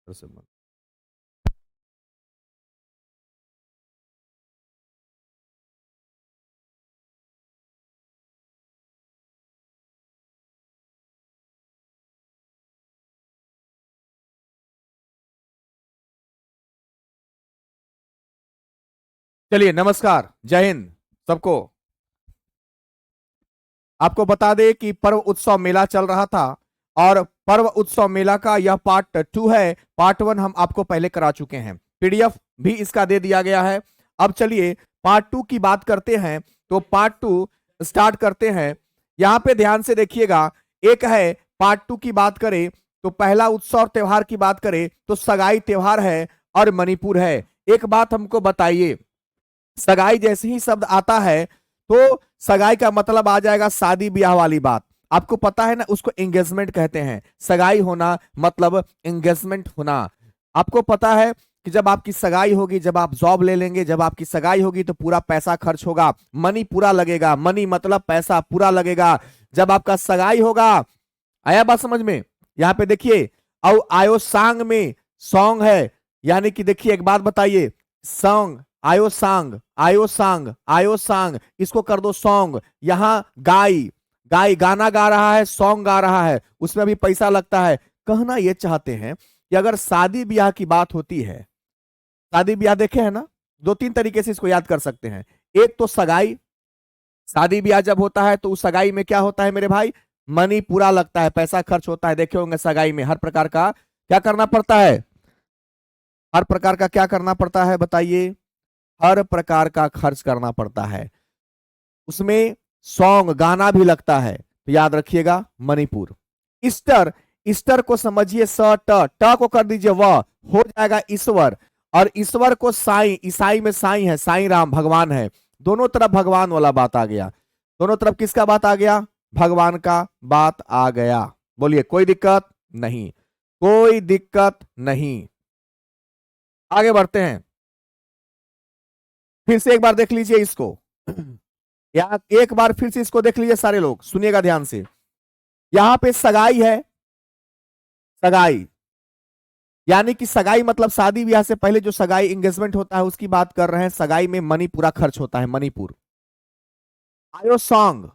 फिर से मन। चलिए, नमस्कार, जय हिंद सबको। आपको बता दें कि पर्व उत्सव मेला चल रहा था और पर्व उत्सव मेला का यह पार्ट 2 है। पार्ट 1 हम आपको पहले करा चुके हैं, पीडीएफ भी इसका दे दिया गया है। अब चलिए पार्ट 2 की बात करते हैं। तो पार्ट 2 स्टार्ट करते हैं। यहाँ पे ध्यान से देखिएगा। एक है पार्ट 2 की बात करें तो पहला उत्सव और त्योहार की बात करें तो सगाई त्योहार है और मणिपुर है। एक बात हमको बताइए, सगाई जैसे ही शब्द आता है तो सगाई का मतलब आ जाएगा शादी ब्याह वाली बात। आपको पता है ना, उसको एंगेजमेंट कहते हैं। सगाई होना मतलब एंगेजमेंट होना। आपको पता है कि जब आपकी सगाई होगी, जब आप जॉब ले लेंगे, जब आपकी सगाई होगी तो पूरा पैसा खर्च होगा, मनी पूरा लगेगा। मनी मतलब पैसा पूरा लगेगा जब आपका सगाई होगा। आया बात समझ में? यहाँ पे देखिए, और आयो सांग में सॉन्ग है, यानी कि देखिए एक बात बताइए, सॉन्ग आयो सांग, आयो सांग, आयो सांग, इसको कर दो सॉन्ग। यहाँ गाई, गाई गाना गा रहा है, सॉन्ग गा रहा है, उसमें भी पैसा लगता है। कहना ये चाहते हैं कि अगर शादी ब्याह की बात होती है, शादी ब्याह देखे हैं ना, 2-3 तरीके से इसको याद कर सकते हैं। एक तो सगाई, शादी ब्याह जब होता है तो उस सगाई में क्या होता है मेरे भाई? मनी पूरा लगता है, पैसा खर्च होता है। देखे होंगे सगाई में हर प्रकार का क्या करना पड़ता है? हर प्रकार का क्या करना पड़ता है बताइए? हर प्रकार का खर्च करना पड़ता है। उसमें सॉन्ग गाना भी लगता है। तो याद रखिएगा मणिपुर। ईस्टर, ईस्टर को समझिए स ट, ट को कर दीजिए व, हो जाएगा ईश्वर। और ईश्वर को साईं, ईसाई में साईं है, साईं राम भगवान है। दोनों तरफ भगवान वाला बात आ गया। दोनों तरफ किसका बात आ गया? भगवान का बात आ गया। बोलिए कोई दिक्कत नहीं, कोई दिक्कत नहीं। आगे बढ़ते हैं। फिर से एक बार देख लीजिए इसको। यहाँ एक बार फिर से इसको देख लीजिए, सारे लोग सुनिएगा ध्यान से। यहां पे सगाई है, सगाई यानी कि सगाई मतलब शादी ब्याह से पहले जो सगाई एंगेजमेंट होता है उसकी बात कर रहे हैं। सगाई में मनी पूरा खर्च होता है, मणिपुर। आयो सॉन्ग,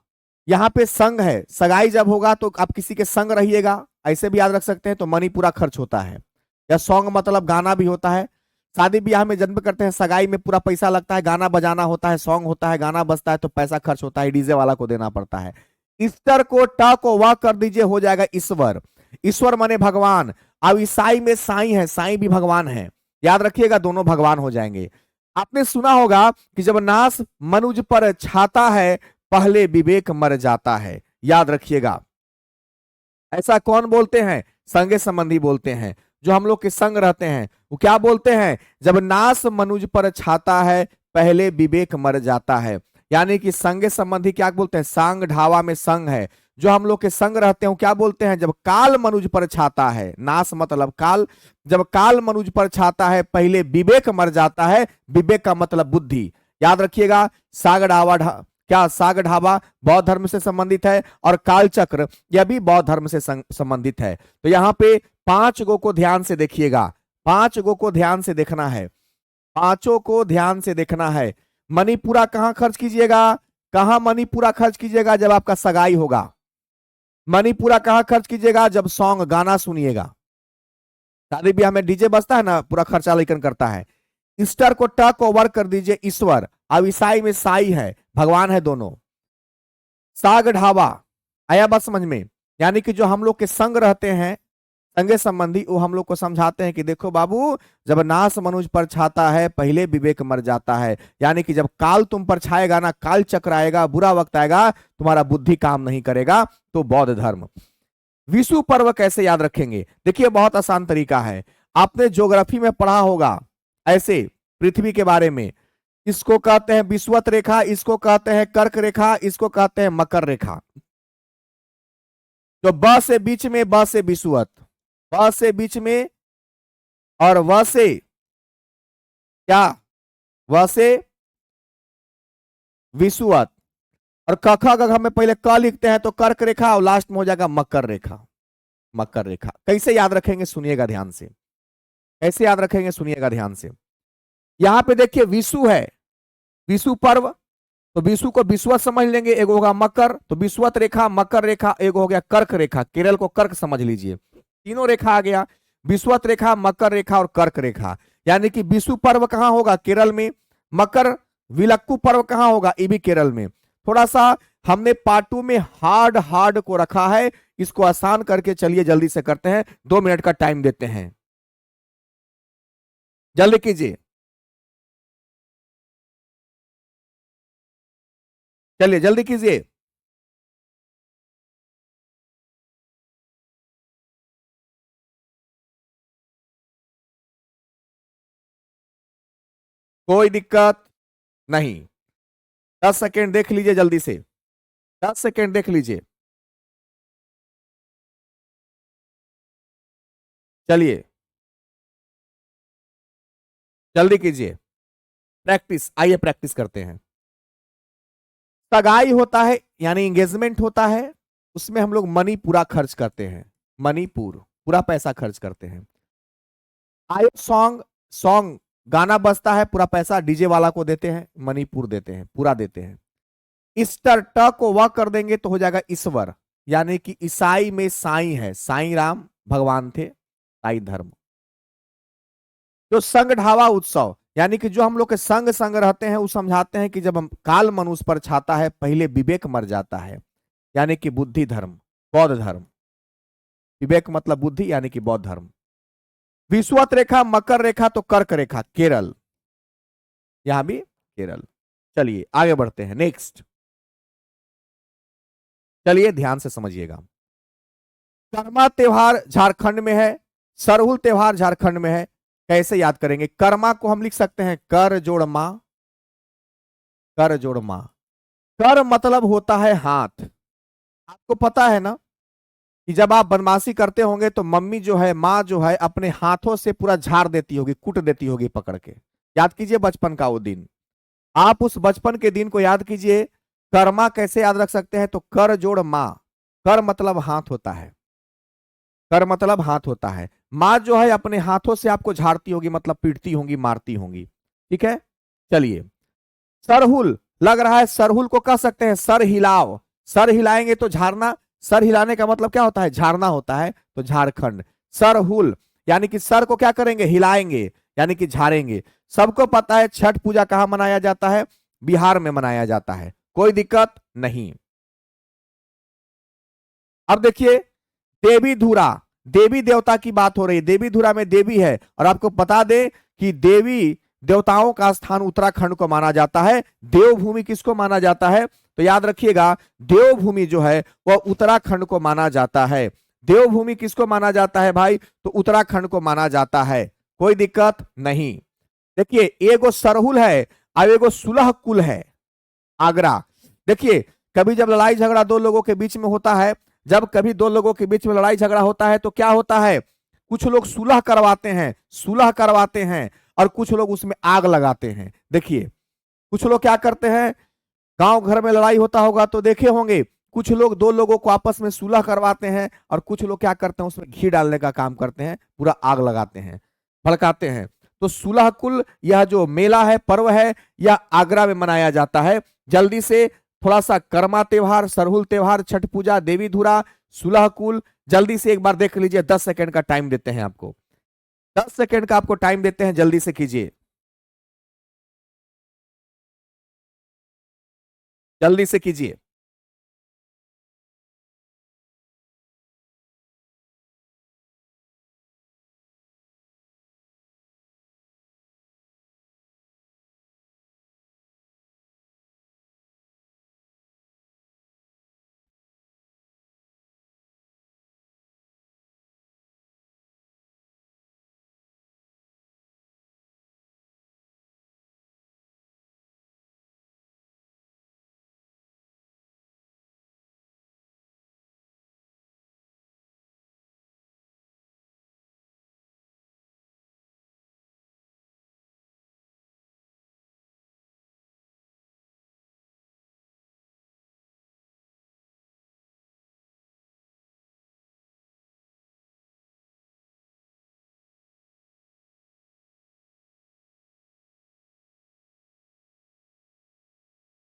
यहाँ पे संग है। सगाई जब होगा तो आप किसी के संग रहिएगा, ऐसे भी याद रख सकते हैं। तो मनी पूरा खर्च होता है। या सॉन्ग मतलब गाना भी होता है। शादी ब्याह में जन्म करते हैं, सगाई में पूरा पैसा लगता है, गाना बजाना होता है, सॉन्ग होता है, गाना बजता है तो पैसा खर्च होता है, डीजे वाला को देना पड़ता है। ईस्टर को ट को वाह कर दीजिए, हो जाएगा ईश्वर। ईश्वर माने भगवान। अब ईसाई में साईं है, साईं भी भगवान है। याद रखिएगा दोनों भगवान हो जाएंगे। आपने सुना होगा कि जब नाश मनुज पर छाता है, पहले विवेक मर जाता है। याद रखिएगा। ऐसा कौन बोलते हैं? संगे संबंधी बोलते हैं, जो हम लोग के संग रहते हैं। वो क्या बोलते हैं? जब नाश मनुज पर छाता है, पहले विवेक मर जाता है। यानी कि संगे संबंधी क्या बोलते हैं? सांग ढावा में संग है, जो हम लोग के संग रहते हैं। क्या बोलते हैं? जब काल मनुज पर छाता है, नाश मतलब काल, जब काल मनुज पर छाता है, पहले विवेक मर जाता है। विवेक का मतलब बुद्धि। याद रखिएगा। साग ढावा क्या साग ढाबा बौद्ध धर्म से संबंधित है, और कालचक्र यह भी बौद्ध धर्म से संबंधित है। तो यहाँ पे 5 गो को ध्यान से देखिएगा, 5 गो को ध्यान से देखना है, पांचों को ध्यान से देखना है। मनी पूरा कहां खर्च कीजिएगा? कहां मनी पूरा खर्च कीजिएगा? जब आपका सगाई होगा। मनी पूरा कहां खर्च कीजिएगा? जब सॉन्ग गाना सुनिएगा। शादी ब्याह में डीजे बजता है ना, पूरा खर्चा लेकर करता है। ईस्टर को ट को वर्क कर दीजिए ईश्वर। अब ईसाई में साई है, भगवान है दोनों। साग ढाबा, आया बात समझ में? यानी कि जो हम लोग के संग रहते हैं, संगे संबंधी, वो हम लोग को समझाते हैं कि देखो बाबू, जब नाश मनुज पर छाता है, पहले विवेक मर जाता है। यानी कि जब काल तुम पर छाएगा ना, काल चक्र आएगा, बुरा वक्त आएगा, तुम्हारा बुद्धि काम नहीं करेगा। तो बौद्ध धर्म। विषु पर्व कैसे याद रखेंगे? देखिए बहुत आसान तरीका है। आपने ज्योग्राफी में पढ़ा होगा ऐसे, पृथ्वी के बारे में। इसको कहते हैं विषुवत रेखा, इसको कहते हैं कर्क रेखा, इसको कहते हैं मकर रेखा। तो ब से बीच में, ब से विषुवत, ब से बीच में, और व से क्या? व से विषुवत। और कखा गघा में पहले क लिखते हैं तो कर्क रेखा, और लास्ट में हो जाएगा मकर रेखा। मकर रेखा कैसे याद रखेंगे? सुनिएगा ध्यान से। कैसे याद रखेंगे सुनिएगा ध्यान से। यहां पे देखिए विषु है, विषु पर्व, तो विषु को विषुवत समझ लेंगे, एक होगा मकर, तो विषुवत रेखा, मकर रेखा, एक हो गया कर्क रेखा, केरल को कर्क समझ लीजिए, तीनों रेखा आ गया, विषुवत रेखा, मकर रेखा और कर्क रेखा। यानी कि विषु पर्व कहां होगा, केरल में। मकर विलक्कू पर्व कहां होगा, ये भी केरल में। थोड़ा सा हमने पार्ट 2 में हार्ड हार्ड को रखा है, इसको आसान करके चलिए जल्दी से करते हैं, 2 मिनट का टाइम देते हैं, जल्दी कीजिए, चलिए जल्दी कीजिए। कोई दिक्कत नहीं, 10 सेकेंड देख लीजिए जल्दी से, 10 सेकेंड देख लीजिए, चलिए जल्दी कीजिए, प्रैक्टिस, आइए प्रैक्टिस करते हैं। सगाई होता है यानी एंगेजमेंट होता है, उसमें हम लोग मनी पूरा खर्च करते हैं, मनी पूरा पैसा खर्च करते हैं। आयो सॉन्ग, सॉन्ग गाना बजता है, पूरा पैसा डीजे वाला को देते हैं, मनी देते हैं, पूरा देते हैं। ईस्टर ट को वह कर देंगे तो हो जाएगा ईश्वर, यानी कि ईसाई में साई है, साई राम भगवान थे, साई धर्म। जो संग ढावा उत्सव, यानी कि जो हम लोग के संग संग रहते हैं, वो समझाते हैं कि जब हम काल मनुष्य पर छाता है, पहले विवेक मर जाता है, यानी कि बुद्धि धर्म, बौद्ध धर्म। विवेक मतलब बुद्धि, यानी कि बौद्ध धर्म। विषुवत रेखा, मकर रेखा तो कर्क रेखा, केरल, यहां भी केरल। चलिए आगे बढ़ते हैं, नेक्स्ट, चलिए ध्यान से समझिएगा। कर्मा त्योहार झारखंड में है, सरहुल त्योहार झारखंड में है। कैसे याद करेंगे, कर्मा को हम लिख सकते हैं कर जोड़ मां, कर जोड़ मां। कर मतलब होता है हाथ, आपको पता है ना कि जब आप बदमाशी करते होंगे तो मम्मी जो है, माँ जो है, अपने हाथों से पूरा झाड़ देती होगी, कूट देती होगी पकड़ के। याद कीजिए बचपन का वो दिन, आप उस बचपन के दिन को याद कीजिए। कर्मा कैसे याद रख सकते हैं, तो कर जोड़ माँ, कर मतलब हाथ होता है, कर मतलब हाथ होता है, माँ जो है अपने हाथों से आपको झाड़ती होगी, मतलब पीटती होंगी, मारती होंगी, ठीक है। चलिए, सरहुल, लग रहा है सरहुल को कह सकते हैं सर हिलाओ, सर हिलाएंगे तो झाड़ना, सर हिलाने का मतलब क्या होता है, झाड़ना होता है, तो झारखंड। सरहुल यानी कि सर को क्या करेंगे, हिलाएंगे, यानी कि झाड़ेंगे। सबको पता है छठ पूजा कहां मनाया जाता है, बिहार में मनाया जाता है, कोई दिक्कत नहीं। अब देखिए, देवी धुरा, देवी देवता की बात हो रही है, देवी धुरा में देवी है, और आपको बता दें कि देवी देवताओं का स्थान उत्तराखंड को माना जाता है। देवभूमि किसको माना जाता है, तो याद रखिएगा, देवभूमि जो है वह उत्तराखंड को माना जाता है। देवभूमि किसको माना जाता है भाई, तो उत्तराखंड को माना जाता है, कोई दिक्कत नहीं। देखिए, एगो सरहुल है और एगो सुलह कुल है, आगरा। देखिए, कभी जब लड़ाई झगड़ा दो लोगों के बीच में होता है, जब कभी दो लोगों के बीच में लड़ाई झगड़ा होता है तो क्या होता है, कुछ लोग सुलह करवाते हैं, सुलह करवाते हैं, और कुछ लोग उसमें आग लगाते हैं। देखिए, कुछ लोग क्या करते हैं, गांव घर में लड़ाई होता होगा तो देखे होंगे, कुछ लोग दो लोगों को आपस में सुलह करवाते हैं, और कुछ लोग क्या करते हैं, उसमें घी डालने का काम करते हैं, पूरा आग लगाते हैं, भड़काते हैं। तो सुलह कुल यह जो मेला है, पर्व है, यह आगरा में मनाया जाता है। जल्दी से थोड़ा सा कर्मा त्योहार, सरहुल त्योहार, छठ पूजा, देवी धुरा, सुलह कुल, जल्दी से एक बार देख लीजिए, 10 सेकेंड का टाइम देते हैं आपको, 10 सेकेंड का आपको टाइम देते हैं, जल्दी से कीजिए, जल्दी से कीजिए।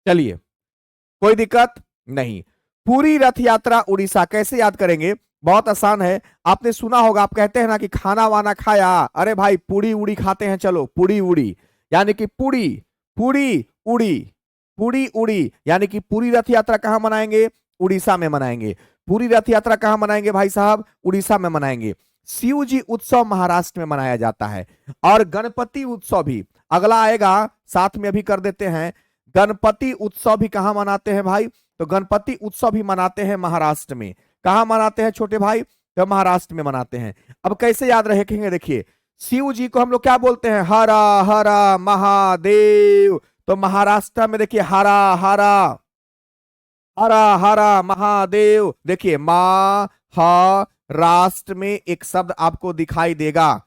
चलिए, कोई दिक्कत नहीं। पूरी रथ यात्रा उड़ीसा कैसे याद करेंगे? बहुत आसान है। आपने सुना होगा, आप कहते हैं ना कि खाना वाना खाया, अरे भाई पूड़ी उड़ी खाते हैं, चलो पूड़ी उड़ी, यानी कि पूड़ी पूड़ी उड़ी, पूड़ी उड़ी, यानी कि पूरी रथ यात्रा कहां मनाएंगे? उड़ीसा में मनाएंगे। पूरी रथ यात्रा कहां मनाएंगे भाई साहब? उड़ीसा में मनाएंगे। शिव जी उत्सव महाराष्ट्र में मनाया जाता है। और गणपति उत्सव भी अगला आएगा, साथ में अभी कर देते हैं। गणपति उत्सव भी कहां मनाते हैं भाई? तो गणपति उत्सव भी मनाते हैं महाराष्ट्र में। कहां मनाते हैं छोटे भाई? तो महाराष्ट्र में मनाते हैं। अब कैसे याद रखेंगे? देखिए, शिव जी को हम लोग क्या बोलते हैं? हरा हरा महादेव। तो महाराष्ट्र में देखिए हरा हरा, हरा हरा महादेव। देखिए महाराष्ट्र में एक शब्द आपको दिखाई देगा,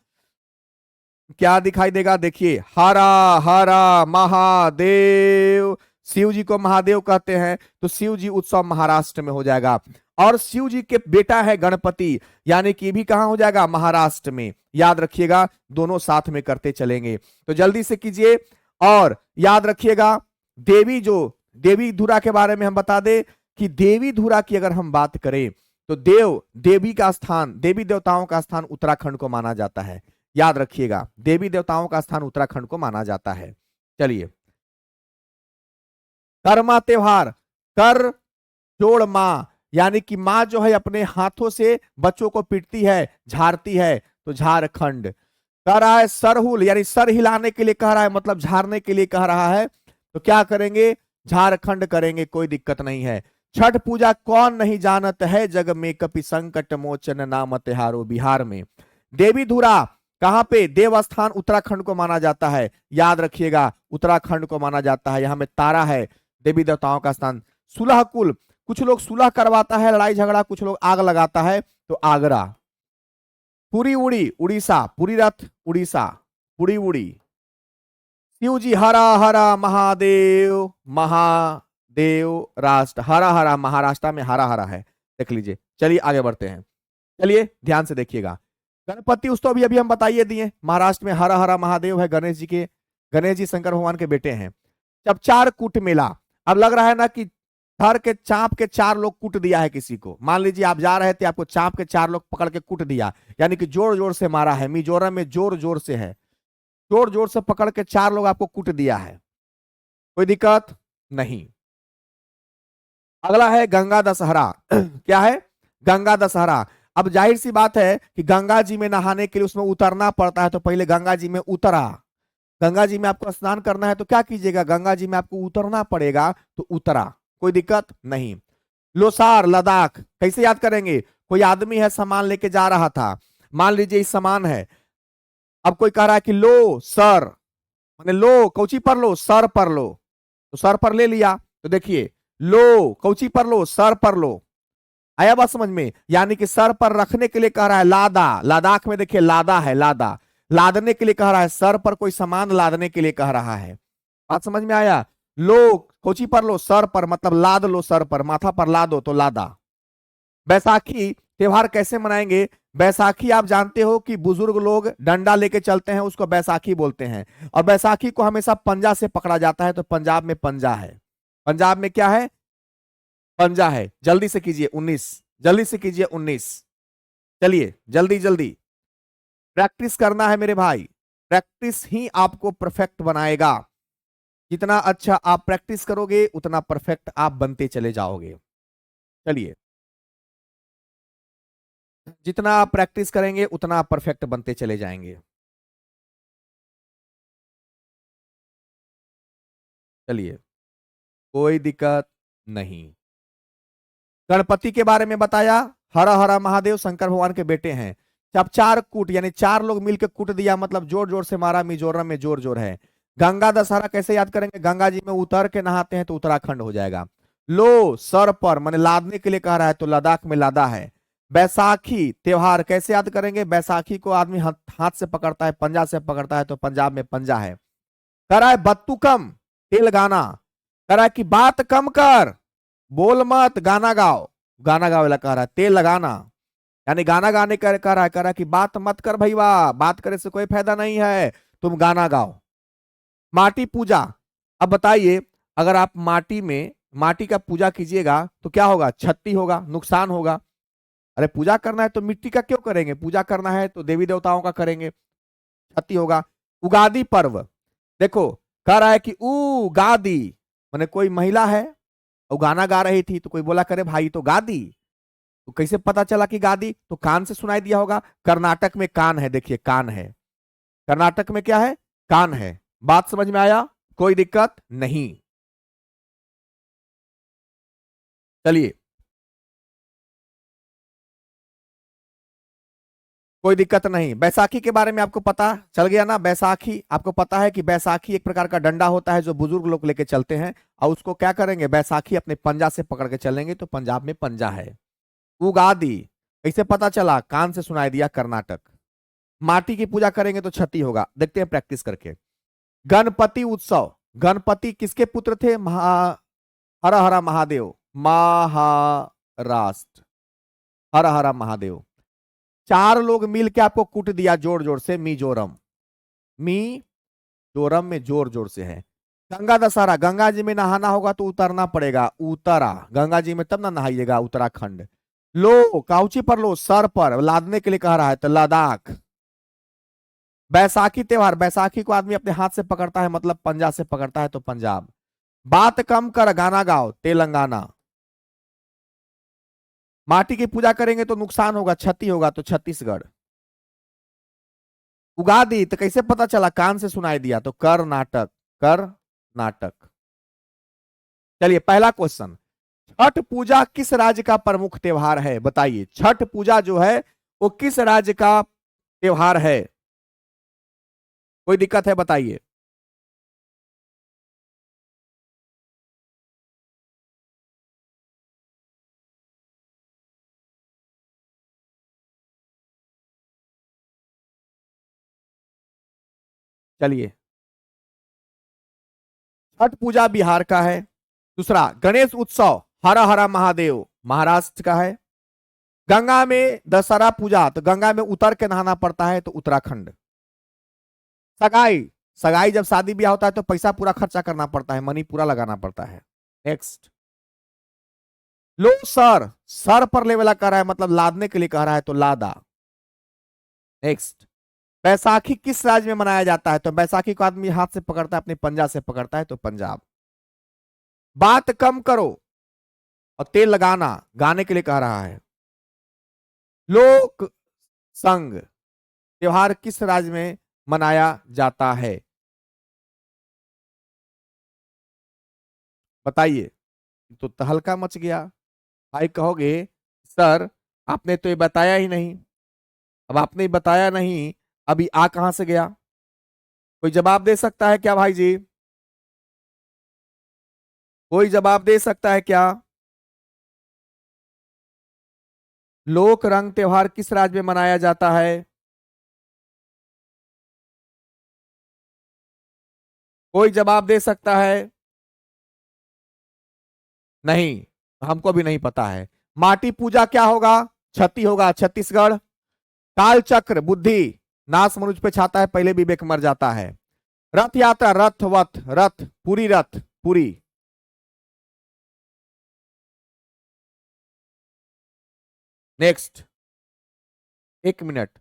क्या दिखाई देगा? देखिए हरा हरा महादेव। शिव जी को महादेव कहते हैं, तो शिव जी उत्सव महाराष्ट्र में हो जाएगा। और शिव जी के बेटा है गणपति, यानी कि भी कहां हो जाएगा? महाराष्ट्र में। याद रखिएगा, दोनों साथ में करते चलेंगे। तो जल्दी से कीजिए और याद रखिएगा। देवी धुरा के बारे में हम बता दें कि देवी धुरा की अगर हम बात करें तो देवी का स्थान, देवी देवताओं का स्थान उत्तराखंड को माना जाता है। याद रखिएगा, देवी देवताओं का स्थान उत्तराखंड को माना जाता है। चलिए, कर्मा त्योहार, कर जोड़ मां, यानी कि मां जो है अपने हाथों से बच्चों को पीटती है, झाड़ती है, तो झारखंड। कह रहा है सरहुल, यानी सर हिलाने के लिए कह रहा है, मतलब झाड़ने के लिए कह रहा है, तो क्या करेंगे? झारखंड करेंगे, कोई दिक्कत नहीं है। छठ पूजा कौन नहीं जानत है, जग में कपि संकट मोचन नाम त्योहारो, बिहार में। देवी धुरा कहां पे? देवस्थान उत्तराखंड को माना जाता है। याद रखिएगा, उत्तराखंड को माना जाता है। यहां में तारा है, देवी देवताओं का स्थान। सुलह कुल, कुछ लोग सुलह करवाता है, लड़ाई झगड़ा, कुछ लोग आग लगाता है, तो आगरा। पूरी उड़ी उड़ीसा, पूरी रथ उड़ीसा, पूरी उड़ी। शिव जी हरा हरा महादेव, महादेव राष्ट्र, हरा हरा महाराष्ट्र में हरा हरा है, देख लीजिए। चलिए आगे बढ़ते हैं। चलिए ध्यान से देखिएगा। गणपति उत्सव भी अभी हम बताइए दिए, महाराष्ट्र में हरा हरा महादेव है, गणेश जी शंकर भगवान के बेटे हैं। जब चार कूट मेला, अब लग रहा है ना कि धर के चाप के 4 लोग कूट दिया है किसी को। मान लीजिए आप जा रहे थे, आपको चाप के 4 लोग पकड़ के कूट दिया, यानी कि जोर जोर से मारा है। मिजोरम में जोर जोर से है, जोर जोर से पकड़ के 4 लोग आपको कूट दिया है, कोई दिक्कत नहीं। अगला है गंगा दशहरा। क्या है? गंगा दशहरा। अब जाहिर सी बात है कि गंगा जी में नहाने के लिए उसमें उतरना पड़ता है, तो पहले गंगा जी में उतरा। गंगा जी में आपको स्नान करना है तो क्या कीजिएगा? गंगा जी में आपको उतरना पड़ेगा, तो उतरा, कोई दिक्कत नहीं। लोसार लद्दाख कैसे याद करेंगे? कोई आदमी है, सामान लेके जा रहा था, मान लीजिए इस सामान है। अब कोई कह रहा है कि लो सर, मैंने लो कौची पर लो? सर पर लो, तो सर पर ले लिया। तो देखिए, लो कौची पर लो? सर पर लो। आया बात समझ में? यानी कि सर पर रखने के लिए कह रहा है लादा। लद्दाख में देखिए लादा है, लादा, लादने के लिए कह रहा है, सर पर कोई सामान लादने के लिए कह रहा है। बात समझ में आया? लो कोची पर लो? सर पर, मतलब लाद लो सर पर, माथा पर लादो तो लादा। बैसाखी त्योहार कैसे मनाएंगे? बैसाखी आप जानते हो कि बुजुर्ग लोग डंडा लेके चलते हैं, उसको बैसाखी बोलते हैं। और बैसाखी को हमेशा पंजा से पकड़ा जाता है, तो पंजाब में पंजा है। पंजाब में क्या है? पंजा है। जल्दी से कीजिए 19, जल्दी से कीजिए 19। चलिए जल्दी जल्दी, प्रैक्टिस करना है मेरे भाई, प्रैक्टिस ही आपको परफेक्ट बनाएगा। जितना अच्छा आप प्रैक्टिस करोगे उतना परफेक्ट आप बनते चले जाओगे। चलिए, जितना आप प्रैक्टिस करेंगे उतना आप परफेक्ट बनते चले जाएंगे। चलिए, कोई दिक्कत नहीं। गणपति के बारे में बताया, हरा हरा महादेव शंकर भगवान के बेटे हैं। जब 4 कूट, यानी 4 लोग मिलकर कूट दिया, मतलब जोर जोर से मारा। मिजोरम में जोर जोर है। गंगा दशहरा कैसे याद करेंगे? गंगा जी में उतर के नहाते हैं, तो उत्तराखंड हो जाएगा। लो सर पर, मैंने लादने के लिए कह रहा है, तो लद्दाख में लादा है। बैसाखी त्योहार कैसे याद करेंगे? बैसाखी को आदमी हाथ से पकड़ता है, पंजा से पकड़ता है, तो पंजाब में पंजा है। कह रहा है बत्तू कम तेल गाना, कह रहा है कि बात कम कर, बोल मत, गाना गाओ। गाना गाओ कह रहा है, तेल लगाना, यानी गाना गाने कह रहा है, कह रहा है कि बात मत कर भैया, बात करे से कोई फायदा नहीं है, तुम गाना गाओ। माटी पूजा, अब बताइए, अगर आप माटी का पूजा कीजिएगा तो क्या होगा? क्षति होगा, नुकसान होगा। अरे पूजा करना है तो मिट्टी का क्यों करेंगे? पूजा करना है तो देवी देवताओं का करेंगे, क्षति होगा। उगादी पर्व, देखो कह रहा है कि उगादी, माने कोई महिला है और गाना गा रही थी तो कोई बोला करे भाई तो गा दी, तो कैसे पता चला कि गा दी? तो कान से सुनाई दिया होगा। कर्नाटक में कान है, देखिए कान है, कर्नाटक में क्या है? कान है। बात समझ में आया? कोई दिक्कत नहीं। चलिए, कोई दिक्कत नहीं। बैसाखी के बारे में आपको पता चल गया ना? बैसाखी, आपको पता है कि बैसाखी एक प्रकार का डंडा होता है जो बुजुर्ग लोग लेके चलते हैं, और उसको क्या करेंगे? बैसाखी अपने पंजा से पकड़ के चलेंगे, तो पंजाब में पंजा है। उगादी कैसे पता चला? कान से सुनाई दिया, कर्नाटक। माटी की पूजा करेंगे तो क्षति होगा, देखते हैं प्रैक्टिस करके। गणपति उत्सव, गणपति किसके पुत्र थे? हर हरा महादेव, महाराष्ट्र, हर हरा महादेव। चार लोग मिल के आपको कूट दिया जोर जोर से, मिजोरम, मिजोरम में जोर जोर से है। गंगा दशहरा, गंगा जी में नहाना होगा तो उतरना पड़ेगा, उतरा, गंगा जी में तब ना नहाइएगा, उत्तराखंड। लो काउची पर लो, सर पर लादने के लिए कह रहा है तो लद्दाख। बैसाखी त्योहार, बैसाखी को आदमी अपने हाथ से पकड़ता है, मतलब पंजा से पकड़ता है, तो पंजाब। बात कम कर गाना गाओ, तेलंगाना। माटी की पूजा करेंगे तो नुकसान होगा, क्षति होगा, तो छत्तीसगढ़। उगादी तो कैसे पता चला? कान से सुनाई दिया, तो कर्नाटक, कर्नाटक। चलिए पहला क्वेश्चन, छठ पूजा किस राज्य का प्रमुख त्योहार है? बताइए, छठ पूजा जो है वो किस राज्य का त्योहार है? कोई दिक्कत है? बताइए। चलिए, छठ पूजा बिहार का है। दूसरा, गणेश उत्सव हरा हरा महादेव महाराष्ट्र का है। गंगा में दशहरा पूजा, तो गंगा में उतर के नहाना पड़ता है, तो उत्तराखंड। सगाई, सगाई जब शादी ब्याह होता है तो पैसा पूरा खर्चा करना पड़ता है, मनी पूरा लगाना पड़ता है। नेक्स्ट, लो सर, सर पर ले वाला कह रहा है, मतलब लादने के लिए कह रहा है, तो लादा। नेक्स्ट, बैसाखी किस राज्य में मनाया जाता है? तो बैसाखी को आदमी हाथ से पकड़ता है, अपने पंजा से पकड़ता है, तो पंजाब। बात कम करो और तेल लगाना, गाने के लिए कह रहा है। लोक संघ त्योहार किस राज्य में मनाया जाता है? बताइए। तो तहलका मच गया। भाई कहोगे सर आपने तो ये बताया ही नहीं। अब आपने बताया नहीं, अभी आ कहां से गया? कोई जवाब दे सकता है क्या भाई जी? कोई जवाब दे सकता है क्या? लोक रंग त्योहार किस राज्य में मनाया जाता है? कोई जवाब दे सकता है? नहीं, हमको भी नहीं पता है। माटी पूजा क्या होगा? क्षति होगा, छत्तीसगढ़। काल चक्र बुद्धि, नाश मनुष्य पे छाता है, पहले विवेक मर जाता है। रथ यात्रा, रथवत, रथ पूरी, रथ पूरी। Next, 1 minute.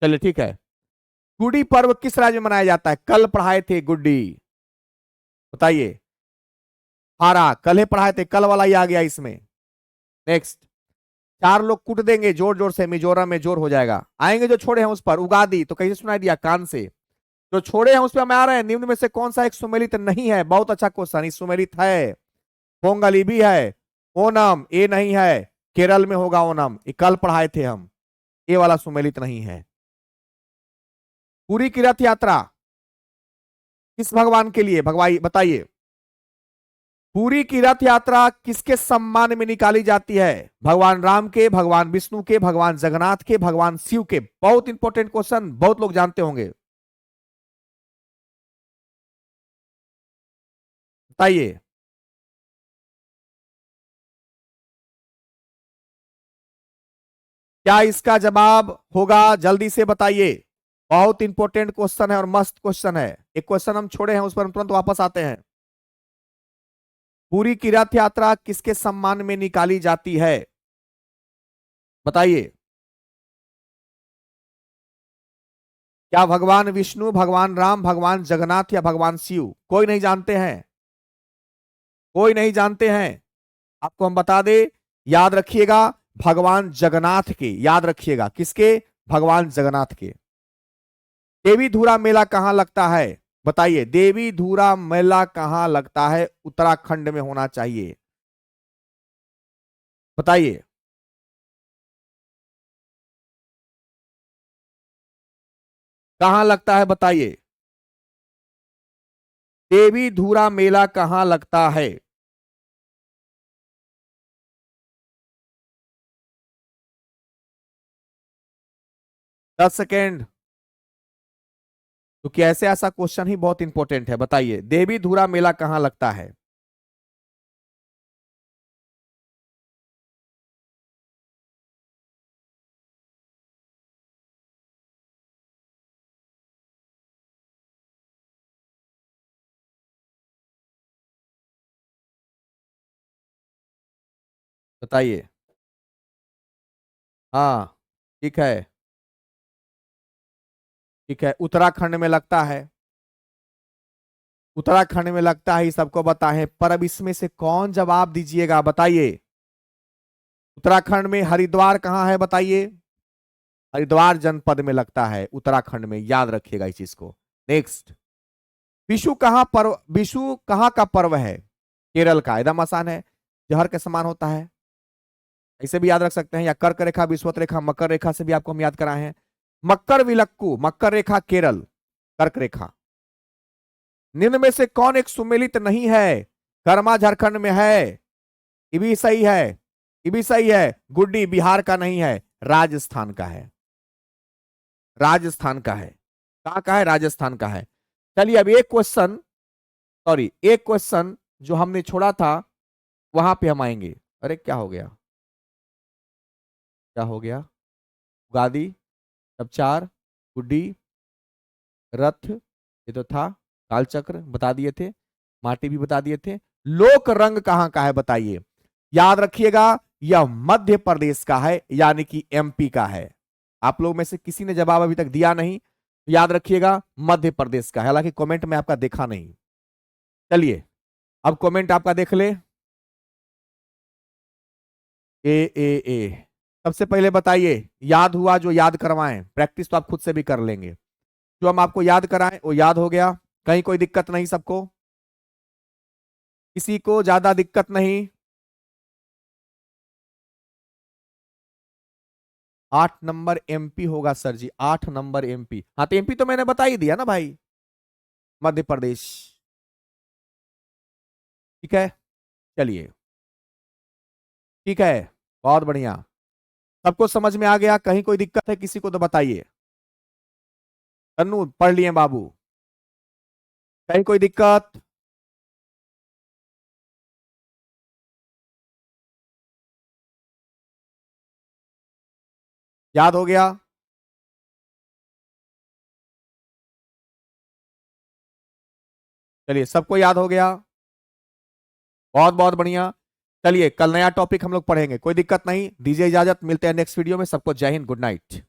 चलिए ठीक है। गुड़ी पर्व किस राज्य में मनाया जाता है? कल पढ़ाए थे गुड्डी, बताइए। हारा, कल ही पढ़ाए थे, कल वाला ही आ गया इसमें। नेक्स्ट, चार लोग कूट देंगे जोर जोर से, मिजोरम में जोर हो जाएगा। आएंगे जो छोड़े हैं उस पर, उगादी तो कैसे सुनाई दिया? कान से। जो छोड़े हैं उस पर हम आ रहे हैं। निम्न में से कौन सा एक सुमेलित नहीं है? बहुत अच्छा क्वेश्चन, इस सुमेलित है। पोंगली भी है, ओनम ये नहीं है, केरल में होगा ओनम, ये कल पढ़ाए थे हम, ये वाला सुमेलित नहीं है। पूरी की रथ यात्रा किस भगवान के लिए? भगवान बताइए। पूरी की रथ यात्रा किसके सम्मान में निकाली जाती है? भगवान राम के, भगवान विष्णु के, भगवान जगन्नाथ के, भगवान शिव के? बहुत इंपॉर्टेंट क्वेश्चन, बहुत लोग जानते होंगे, बताइए। क्या इसका जवाब होगा? जल्दी से बताइए। बहुत इंपॉर्टेंट क्वेश्चन है और मस्त क्वेश्चन है। एक क्वेश्चन हम छोड़े हैं, उस पर हम तुरंत वापस आते हैं। पूरी की रथ यात्रा किसके सम्मान में निकाली जाती है? बताइए। क्या भगवान विष्णु, भगवान राम, भगवान जगन्नाथ या भगवान शिव? कोई नहीं जानते हैं, कोई नहीं जानते हैं। आपको हम बता दे, याद रखिएगा, भगवान जगन्नाथ के, याद रखिएगा किसके? भगवान जगन्नाथ के। देवी धुरा मेला कहां लगता है? बताइए, देवी धुरा मेला कहां लगता है? उत्तराखंड में होना चाहिए। बताइए। कहां लगता है? बताइए, देवी धुरा मेला कहां लगता है? 10 सेकेंड। तो कैसे, ऐसा क्वेश्चन ही बहुत इंपॉर्टेंट है। बताइए, देवी धुरा मेला कहां लगता है? बताइए। हाँ, ठीक है, ठीक है, उत्तराखंड में लगता है। उत्तराखंड में लगता है, ये सबको बताएं, पर अब इसमें से कौन जवाब दीजिएगा? बताइए। उत्तराखंड में हरिद्वार कहाँ है? बताइए। हरिद्वार जनपद में लगता है, उत्तराखंड में, याद रखिएगा इस चीज को। नेक्स्ट। विषु कहाँ का पर्व है? केरल का। एकदम आसान है, जहर के समान होता है। इसे भी याद रख सकते हैं, या कर्क रेखा, विषुवत रेखा, मकर रेखा से भी आपको हम याद कराए हैं। मकर विलक्कू, मकर रेखा केरल, कर्क रेखा। निम्न में से कौन एक सुमेलित नहीं है? कर्मा झारखंड में है, ये भी सही है, ये भी सही है। गुड्डी बिहार का नहीं है, राजस्थान का है, राजस्थान का है। कहाँ का है? राजस्थान का है। चलिए, अब एक क्वेश्चन, सॉरी, एक क्वेश्चन जो हमने छोड़ा था, वहां पे हम आएंगे। अरे क्या हो गया, क्या हो गया? उगादी, तब चार, गुड्डी, रथ, ये तो था, कालचक्र बता दिए थे, माटी भी बता दिए थे। लोक रंग कहां का है? बताइए। याद रखिएगा, यह मध्य प्रदेश का है, यानी कि एमपी का है। आप लोग में से किसी ने जवाब अभी तक दिया नहीं, याद रखिएगा मध्य प्रदेश का है। हालांकि कमेंट में आपका देखा नहीं। चलिए, अब कमेंट आपका देख ले। ए। सबसे पहले बताइए, याद हुआ? जो याद करवाएं, प्रैक्टिस तो आप खुद से भी कर लेंगे। जो हम आपको याद कराएं वो याद हो गया? कहीं कोई दिक्कत नहीं? सबको, किसी को ज्यादा दिक्कत नहीं? 8 नंबर एमपी होगा सर जी, 8 नंबर एमपी। हाँ, तो एमपी तो मैंने बता ही दिया ना भाई, मध्य प्रदेश। ठीक है, चलिए, ठीक है, बहुत बढ़िया। सबको समझ में आ गया? कहीं कोई दिक्कत है किसी को तो बताइए। तन्नू पढ़ लिए बाबू? कहीं कोई दिक्कत? याद हो गया? चलिए, सबको याद हो गया, बहुत बहुत बढ़िया। चलिए, कल नया टॉपिक हम लोग पढ़ेंगे, कोई दिक्कत नहीं। दीजिए इजाजत, मिलते हैं नेक्स्ट वीडियो में। सबको जय हिंद, गुड नाइट।